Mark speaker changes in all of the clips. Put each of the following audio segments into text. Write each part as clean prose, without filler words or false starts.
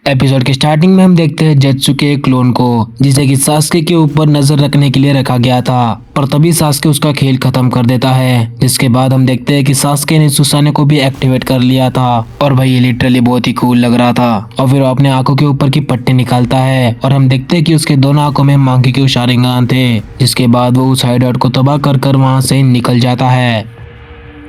Speaker 1: Episode के starting में हम देखते हैं जेत्सु के एक क्लोन को, जिसे कि सास्के के ऊपर नजर रखने के लिए रखा गया था, पर तभी सास्के उसका खेल खत्म कर देता है। जिसके बाद हम देखते हैं कि सास्के ने सुसाने को भी एक्टिवेट कर लिया था और भाई ये लिटरली बहुत ही कूल लग रहा था। और फिर वो अपने आंखों के ऊपर की पट्टी निकालता है और हम देखते हैं कि उसके दोनों आंखों में मांकी के शारिंगान थे। जिसके बाद वो उस हाइडआउट को तबाह कर वहां से निकल जाता है।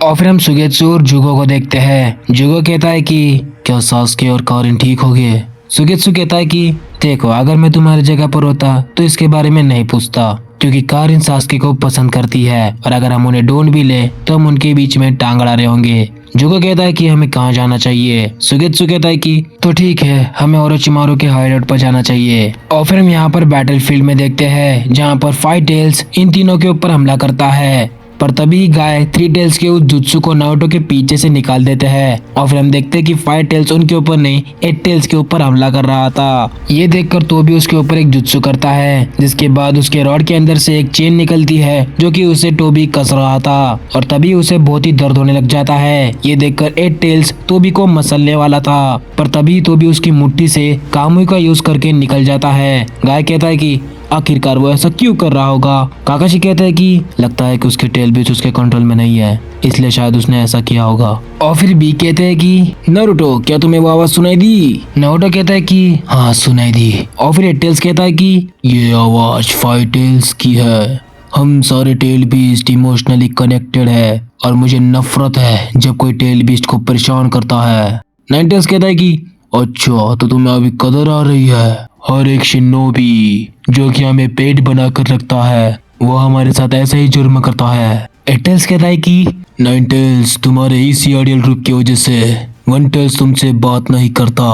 Speaker 1: और फिर हम सुगेत्सु और जुगो को देखते हैं। जुगो कहता है कि क्या सास्के और कारिन ठीक हो गए? सुगेत्सु कहता है कि देखो, अगर मैं तुम्हारी जगह पर होता तो इसके बारे में नहीं पूछता, क्योंकि कारिन सास्के को पसंद करती है और अगर हम उन्हें ढूंढ भी ले तो हम उनके बीच में टांग अड़ा रहे होंगे। जुगो कहता है कि हमें कहाँ जाना चाहिए। सुगेत्सु कहता है कि तो ठीक है, हमें ओरोचिमारू के हाइडआउट पर जाना चाहिए। और फिर हम यहाँ पर बैटलफील्ड में देखते हैं, जहाँ पर फाइव टेल्स इन तीनों के ऊपर हमला करता है, पर तभी गाय थ्री टेल्स के उस जुत्सु को नारुतो के पीछे से निकाल देते हैं। और फिर हम देखते हैं कि फाइव टेल्स उनके ऊपर नहीं, एट टेल्स के ऊपर हमला कर रहा था। ये देखकर तो भी उसके ऊपर एक जुत्सु करता है, जिसके बाद उसके रॉड के अंदर से एक चेन निकलती है जो कि उसे टोबी कस रहा था और तभी उसे बहुत ही दर्द होने लग जाता है। ये देखकर एट टेल्स टोबी को मसलने वाला था, पर तभी टोबी उसकी मुट्ठी से कामुई का यूज करके निकल जाता है। गाय कहता है कि आखिरकार वो ऐसा क्यों कर रहा होगा। काकाशी कहता है कि लगता है कि उसके टेल बीच उसके कंट्रोल में नहीं है, इसलिए शायद उसने ऐसा किया होगा। और फिर बी कहते हैं कि नारुतो, क्या तुम्हें वो आवाज सुनाई दी? नारुतो कहता है कि हाँ सुनाई दी। और फिर टेल्स कहता है कि ये आवाज फाइव टेल्स की है, हम सारे टेल बीस्ट इमोशनली कनेक्टेड है और मुझे नफरत है जब कोई टेल बीस्ट को परेशान करता है। नाइन टेल्स कहता है कि अच्छा, तो तुम्हें अभी कदर आ रही है। हर एक शिनोबी जो कि हमें पेट बना कर रखता है, वो हमारे साथ ऐसे ही जुर्म करता है। एट टेल्स कहता है कि नाइन टेल्स, तुम्हारे इसी आइडियल रूप की वजह से वन टेल्स तुमसे बात नहीं करता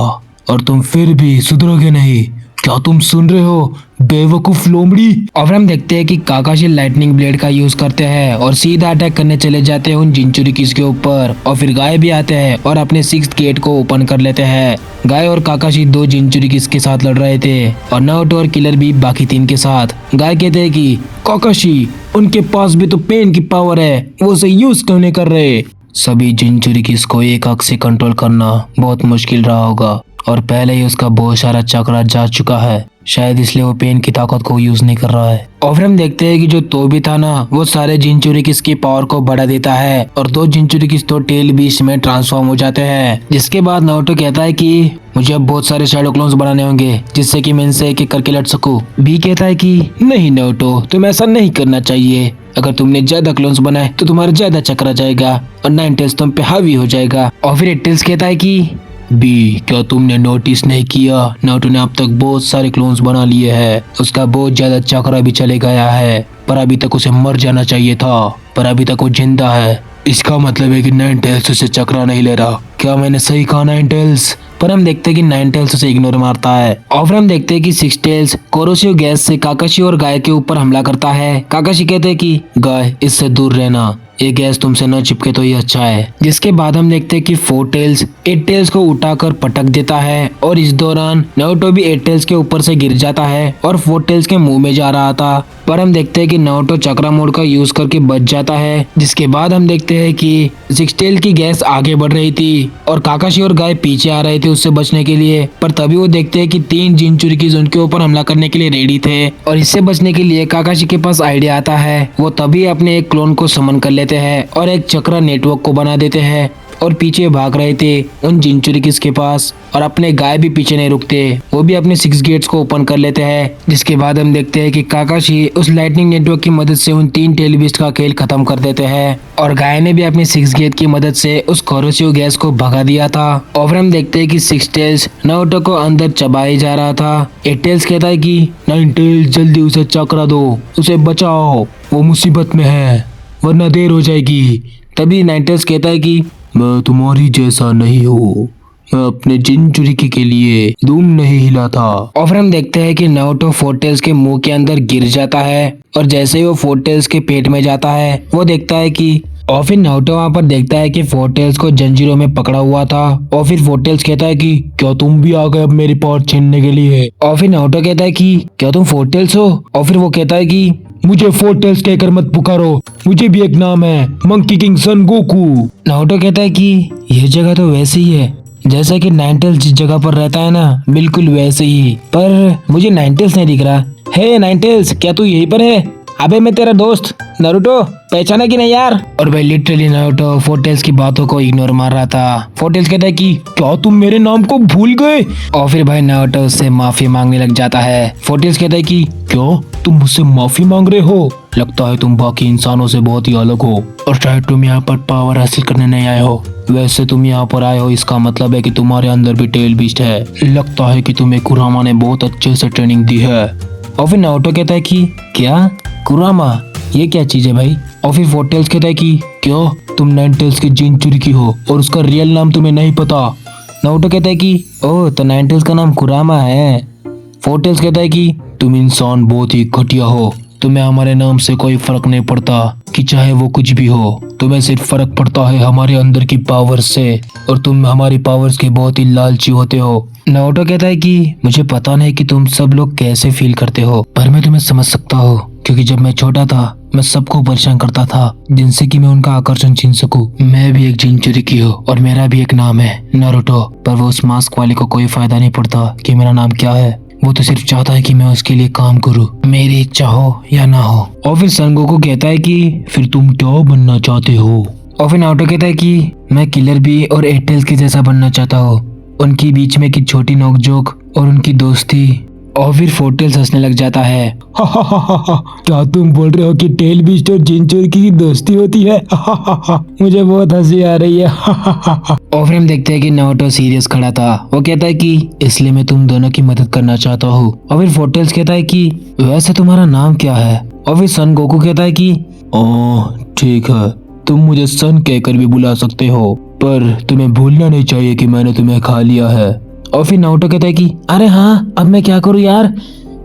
Speaker 1: और तुम फिर भी सुधरोगे नहीं। क्या तुम सुन रहे हो बेवकूफ लोमड़ी? और हम देखते हैं कि काकाशी लाइटनिंग ब्लेड का यूज करते हैं और सीधा अटैक करने चले जाते हैं उन जिंचुरिकीस के ऊपर। और फिर गाय भी आते हैं और अपने सिक्स्थ गेट को ओपन कर लेते हैं। गाय और काकाशी दो जिंचुरिकीस के साथ लड़ रहे थे और नारुतो और किलर भी बाकी तीन के साथ। गाय कहते हैं कि काकाशी, उनके पास भी तो पेन की पावर है, वो उसे यूज क्यों नहीं कर रहे? सभी जिंचुरिकीस को एक आंख से कंट्रोल करना बहुत मुश्किल रहा होगा और पहले ही उसका बहुत सारा चक्रा जा चुका है, शायद इसलिए वो पेन की ताकत को यूज नहीं कर रहा है। और फिर हम देखते हैं कि जो टोबी था ना, वो सारे जिंचुरिकीस की पावर को बढ़ा देता है और दो जिंचुरिकीस तो टेल बीस्ट में ट्रांसफॉर्म हो जाते हैं। जिसके बाद नारुतो कहता है कि मुझे अब बहुत सारे शैडो क्लोन्स बनाने होंगे जिससे कि मैं इनसे एक एक करके लड़ सकूं। बी कहता है कि नहीं नारुतो, तुम ऐसा नहीं करना चाहिए। अगर तुमने ज्यादा क्लोन्स बनाए तो तुम्हारा ज्यादा चक्रा जाएगा और नाइन टेल्स तुम पे हावी हो जाएगा। और फिर एट टेल्स कहता है कि बी, क्या तुमने नोटिस नहीं किया, नारुतो ने अब तक बहुत सारे क्लोन्स बना लिए हैं, उसका बहुत ज्यादा चक्रा भी चले गया है, पर अभी तक उसे मर जाना चाहिए था, पर अभी तक वो जिंदा है। इसका मतलब है कि नाइन टेल्स उसे चक्रा नहीं ले रहा। क्या मैंने सही कहा नाइन टेल्स? पर हम देखते हैं कि नाइन टेल्स उसे इग्नोर मारता है। और फिर हम देखते हैं कि सिक्स टेल्स कोरोशियो गैस से काकाशी और गाय के ऊपर हमला करता है। काकाशी कहते हैं कि गाय, इससे दूर रहना, ये गैस तुमसे न चिपके तो ये अच्छा है। जिसके बाद हम देखते हैं कि फोर टेल्स एट टेल्स को उठाकर पटक देता है और इस दौरान नारुतो भी एट टेल्स के ऊपर से गिर जाता है और फोर टेल्स के मुंह में जा रहा था, पर हम देखते हैं कि नारुतो चक्रा मोड का यूज करके बच जाता है। जिसके बाद हम देखते हैं कि सिक्स टेल की गैस आगे बढ़ रही थी और काकाशी और गाय पीछे आ रहे थे उससे बचने के लिए, पर तभी वो देखते हैं कि तीन जिंचुरिकीस उनके ऊपर हमला करने के लिए रेडी थे और इससे बचने के लिए काकाशी के पास आइडिया आता है। वो तभी अपने एक क्लोन को समन कर लेते हैं और एक चक्रा नेटवर्क को बना देते हैं और पीछे भाग रहे थे उन जिंचुरिकीस के पास और अपने गाय भी पीछे नहीं रुकते, वो भी अपने सिक्स गेट्स को ओपन कर लेते हैं। जिसके बाद हम देखते हैं कि काकाशी उस लाइटनिंग नेटवर्क की मदद से उन तीन टेल बीस्ट का खेल खत्म कर देते हैं और गाय ने भी अपने सिक्स गेट की मदद से उस कोरोशियो गैस को भगा दिया था। और फिर हम देखते हैं कि सिक्स टेल्स नारुतो को अंदर चबाए जा रहा था। एट टेल्स कहता है कि नाइन टेल्स, जल्दी उसे चकरा दो, उसे बचाओ, वो मुसीबत में है वरना देर हो जाएगी। तभी नाइन टेल्स कहता है कि मैं तुम्हारी जैसा नहीं हूँ, मैं अपने जिंचुरिकी के लिए धूम नहीं हिला था। और फिर हम देखते हैं कि नारुतो फोर टेल्स के मुंह के अंदर गिर जाता है और जैसे ही वो फोर टेल्स के पेट में जाता है वो देखता है कि और फिर नारुतो वहाँ पर देखता है कि फोर टेल्स को जंजीरों में पकड़ा हुआ था। और फिर फोर टेल्स कहता है कि क्या तुम भी आ गए अब मेरी पावर छीनने के लिए? और फिर नारुतो कहता है कि क्या तुम फोर टेल्स हो? और फिर वो कहता है कि मुझे फोर टेल्स कहकर मत पुकारो, मुझे भी एक नाम है, मंकी किंग सन गोकू। नारुतो कहता है कि यह जगह तो वैसी ही है जैसा कि नाइनटेल्स जिस जगह पर रहता है ना, बिल्कुल वैसे ही। पर मुझे नाइनटेल्स नहीं दिख रहा। हे नाइनटेल्स, क्या तू यहीं पर है? अबे मैं तेरा दोस्त नारुतो, पहचाना कि नहीं यार? और भाई लिटरली नारुतो फोर्टेल्स की बातों को इग्नोर मार रहा था। फोर्टेल्स कहता है कि क्या तुम मेरे नाम को भूल गए? और फिर भाई नारुतो उससे माफी मांगने लग जाता है। फोर्टेल्स कहता है कि क्या तुम मुझसे माफी मांग रहे हो? लगता है तुम बाकी इंसानों से बहुत ही अलग हो और शायद तुम यहाँ पर पावर हासिल करने नहीं आए हो। वैसे तुम यहाँ पर आए हो, इसका मतलब है कि तुम्हारे अंदर भी टेल बीस्ट है। लगता है कि तुम्हें कुरामा ने बहुत अच्छे से ट्रेनिंग दी है। और फिर नारुतो कहता है कि क्या कुरामा, ये क्या चीज है भाई? और फिर फोर्टेल्स कहता है कि क्या तुम नाइनटेल्स की जिनचुरी की हो और उसका रियल नाम तुम्हें नहीं पता? नारुतो कहता है कि ओह, तो नाइनटेल्स का नाम कुरामा है। फोर्टेल्स कहता है कि तुम इंसान बहुत ही घटिया हो। तुम्हें हमारे नाम से कोई फर्क नहीं पड़ता कि चाहे वो कुछ भी हो। तुम्हें सिर्फ फर्क पड़ता है हमारे अंदर की पावर से, और तुम हमारी पावर्स के बहुत ही लालची होते हो। नारुतो कहता है कि मुझे पता नहीं कि तुम सब लोग कैसे फील करते हो, पर मैं तुम्हें समझ सकता हूँ, क्योंकि जब मैं छोटा था मैं सबको परेशान करता था जिनसे कि मैं उनका आकर्षण छीन सकूं। मैं भी एक जिनचुरी की हूँ और मेरा भी एक नाम है नारुतो। पर वो उस मास्क वाले को कोई फायदा नहीं पड़ता कि मेरा नाम क्या है। वो तो सिर्फ चाहता है कि मैं उसके लिए काम करूं, मेरी इच्छा हो या ना हो। और फिर सन गोकू कहता है कि फिर तुम क्या बनना चाहते हो? और फिर नारुतो कहता है कि मैं किलर बी और एयरटेल्स के जैसा बनना चाहता हूँ। उनकी बीच में की छोटी नोकझोंक और उनकी दोस्ती। और फिर फोर्टेल्स हंसने लग जाता है। क्या तुम बोल रहे हो कि टेल बीस्ट और जिनचुरी की दोस्ती होती है? मुझे बहुत हंसी आ रही है। और फिर हम देखते हैं कि नारुतो सीरियस खड़ा था। वो कहता है कि इसलिए मैं तुम दोनों की मदद करना चाहता हूँ। और फिर फोर्टेल्स कहता है कि वैसे तुम्हारा नाम क्या है? और फिर सन गोकू कहता है कि ओह ठीक है, तुम मुझे सन कहकर भी बुला सकते हो, पर तुम्हें भूलना नहीं चाहिए कि मैंने तुम्हें खा लिया है। और फिर नारुतो कहता है कि अरे हाँ, अब मैं क्या करूँ यार,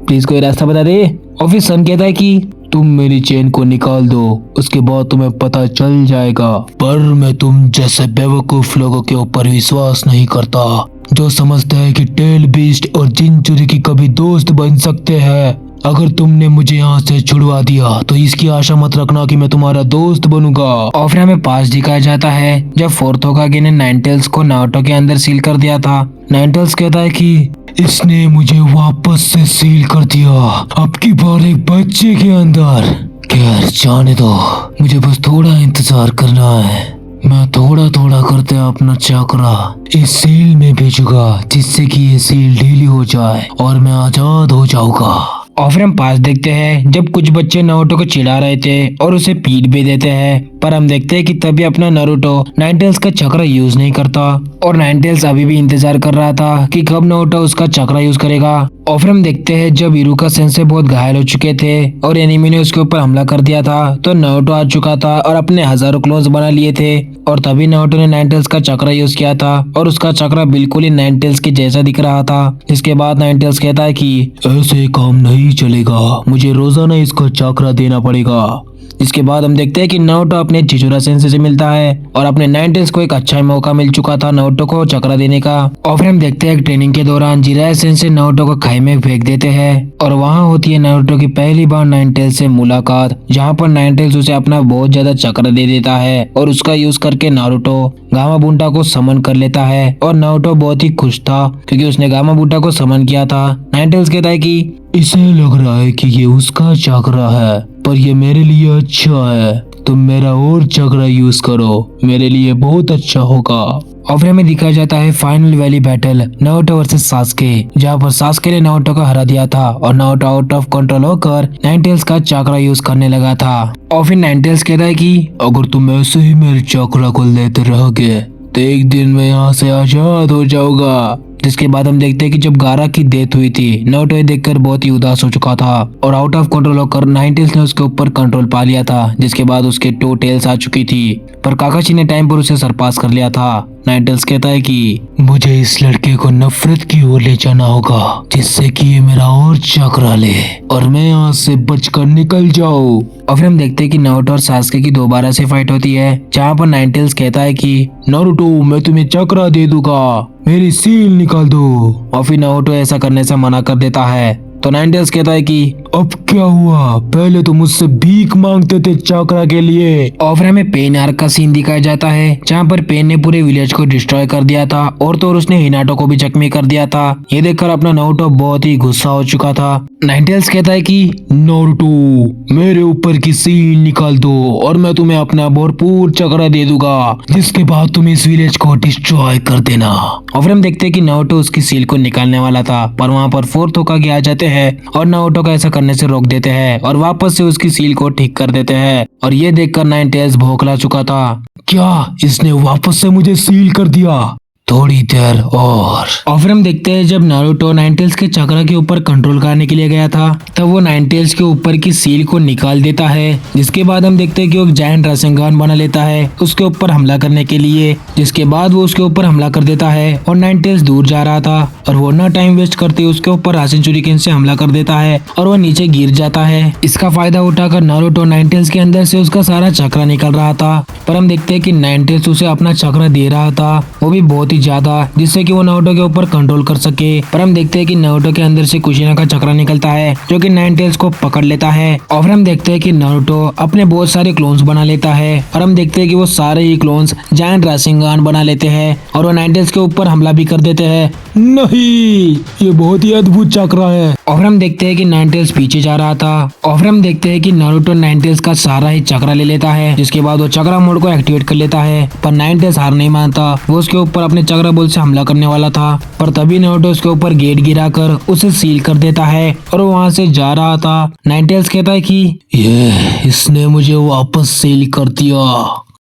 Speaker 1: प्लीज कोई रास्ता बता दे। और फिर सन कहता है कि तुम मेरी चेन को निकाल दो, उसके बाद तुम्हें पता चल जाएगा। पर मैं तुम जैसे बेवकूफ लोगों के ऊपर विश्वास नहीं करता जो समझते हैं कि टेल बीस्ट और जिनचुरी की कभी दोस्त बन सकते हैं। अगर तुमने मुझे यहाँ से छुड़वा दिया तो इसकी आशा मत रखना कि मैं तुम्हारा दोस्त बनूंगा। और फिर हमें पास दिखाया जाता है जब फोर्थ होकागे ने नाइनटेल्स को नारुतो के अंदर सील कर दिया था। नाइनटेल्स कहता है कि इसने मुझे वापस से सील कर दिया, अब की बार एक बच्चे के अंदर। खैर जाने दो, मुझे बस थोड़ा इंतजार करना है। मैं थोड़ा थोड़ा करते अपना चक्रा इस सील में भेजूंगा, जिससे कि ये सील ढीली हो जाए और मैं आजाद हो जाऊंगा। और फिर हम पास देखते हैं जब कुछ बच्चे नारुतो को चिढ़ा रहे थे और उसे पीट भी देते हैं, पर हम देखते हैं कि तभी अपना नारुतो नाइनटेल्स का चक्रा यूज नहीं करता और नाइनटेल्स अभी भी इंतजार कर रहा था कि कब नारुतो उसका चक्रा यूज करेगा। और फिर हम देखते हैं जब इरुका सेंसेई बहुत घायल हो चुके थे और एनिमी ने उसके ऊपर हमला कर दिया था, तो नारुतो आ चुका था और अपने हजारों क्लोन्स बना लिए थे। और तभी नारुतो ने नाइनटेल्स का चक्रा यूज किया था और उसका चक्रा बिल्कुल ही नाइनटेल्स के जैसा दिख रहा था। जिसके बाद नाइनटेल्स कहता है कि ऐसे काम नहीं चलेगा, मुझे रोजाना इसका चक्रा देना पड़ेगा। इसके बाद हम देखते हैं कि नारुतो अपने चिचुरा सेंसेई से मिलता है और अपने नाइनटेल्स को एक अच्छा मौका मिल चुका था नारुतो को चक्रा देने का। और फिर हम देखते हैं ट्रेनिंग के दौरान जिराया सेंसेई नारुतो को खाई में फेंक देते हैं और वहाँ होती है नारुतो की पहली बार नाइनटेल्स से मुलाकात, जहाँ पर नाइनटेल्स उसे अपना बहुत ज्यादा चक्रा दे देता है और उसका यूज करके नारुतो गामाबुंटा को समन कर लेता है। और नारुतो बहुत ही खुश था क्योंकि उसने गामाबुंटा को समन किया था। नाइनटेल्स कहता है कि इसे लग रहा है कि ये उसका चक्रा है, पर ये मेरे लिए अच्छा है। तुम मेरा और चक्रा यूज करो, मेरे लिए बहुत अच्छा होगा। और फिर हमें दिखाया जाता है final valley battle Naruto versus Sasuke, जहाँ पर सास्के ने नारुतो को हरा दिया था और नारुतो आउट ऑफ कंट्रोल होकर नाइनटेल्स का चक्रा यूज करने लगा था। और फिर नाइनटेल्स कहता है कि अगर तुम ऐसे ही मेरे चक्रा को लेते रहोगे तो एक दिन मैं यहाँ से आजाद हो जाऊंगा। जिसके बाद हम देखते हैं कि जब गारा की डेथ हुई थी, नारुतो ये देखकर बहुत ही उदास हो चुका था और आउट ऑफ कंट्रोल होकर नाइनटेल्स ने उसके ऊपर कंट्रोल पा लिया था। जिसके बाद उसके 2 टेल्स आ चुकी थी, पर काकाशी ने टाइम पर उसे सरपास कर लिया था। नाइनटेल्स कहता है कि मुझे इस लड़के को नफरत की ओर ले जाना होगा, जिससे कि ये मेरा और चक्रा ले और मैं यहाँ से बचकर निकल जाऊं। और फिर हम देखते हैं कि नारुतो और सास्के की दोबारा से फाइट होती है, जहाँ पर नाइनटेल्स कहता है कि नारुतो मैं तुम्हें चक्रा दे दूंगा, मेरी सील निकाल दो। और फिर नारुतो ऐसा करने से मना कर देता है। तो नाइनटेल्स कहता है कि अब क्या हुआ, पहले तो मुझसे भीख मांगते थे चक्रा के लिए। और फिर हमें पेन आर्क का सीन दिखाया जाता है जहाँ पर पेन ने पूरे विलेज को डिस्ट्रॉय कर दिया था और तो और उसने हिनाटो को भी जख्मी कर दिया था। ये देखकर अपना नारुतो बहुत ही गुस्सा हो चुका था। नाइनटेल्स कहता है कि नारुतो मेरे ऊपर की सील निकाल दो और मैं तुम्हें अपना भरपूर चक्रा दे दूंगा, जिसके बाद तुम इस विलेज को डिस्ट्रॉय कर देना। और फिर हम देखते हैं कि नारुतो उसकी सील को निकालने वाला था, पर वहाँ पर फोर्थ होकागे आ जाते हैं और नारुतो को ऐसा करने से रोक देते हैं और वापस से उसकी सील को ठीक कर देते हैं। और ये देखकर नाइनटेल्स भौंकला चुका था, क्या इसने वापस से मुझे सील कर दिया, थोड़ी देर और फिर हम देखते हैं जब नारुतो नाइनटेल्स के चक्रा के ऊपर कंट्रोल करने के लिए गया था तब वो नाइनटेल्स के ऊपर की सील को निकाल देता है, जिसके बाद हम देखते हैं कि वो एक जायंट रासेंगान बना लेता है उसके ऊपर हमला करने के लिए, जिसके बाद वो उसके ऊपर हमला कर देता है और नाइनटेल्स दूर जा रहा था और वो ना टाइम वेस्ट करते उसके ऊपर रासेन चुरिकेन से हमला कर देता है और वो नीचे गिर जाता है। इसका फायदा उठाकर नारुतो नाइनटेल्स के अंदर से उसका सारा चक्रा निकल रहा था, पर हम देखते हैं कि नाइनटेल्स उसे अपना चक्रा दे रहा था, वो भी बहुत ही ज्यादा, जिससे कि वो नारुतो के ऊपर कंट्रोल कर सके। पर हम देखते हैं कि नारुतो के अंदर से कुशिना का चक्रा निकलता है जो कि नाइनटेल्स को पकड़ लेता है और फिर हम देखते हैं कि नारुतो अपने बहुत सारे क्लोन्स बना लेता है और हम देखते हैं कि वो सारे ही क्लोन्स जायंट रासेंगान बना लेते हैं और वो नाइनटेल्स के ऊपर हमला भी कर देते हैं। नहीं, ये बहुत ही अद्भुत चक्रा है। और फिर हम देखते हैं कि नाइनटेल्स पीछे जा रहा था और फिर हम देखते हैं कि नारुतो नाइनटेल्स का सारा ही चक्रा ले लेता है, जिसके बाद वो चक्रा मोड को एक्टिवेट कर लेता है। पर नाइनटेल्स हार नहीं मानता, वो उसके ऊपर अपने चक्रा बोल से हमला करने वाला था, पर तभी नारुतो उसके ऊपर गेट गिराकर उसे सील कर देता है और वो वहाँ से जा रहा था। नाइनटेल्स कहता है कि ये इसने मुझे वापस सील कर दिया।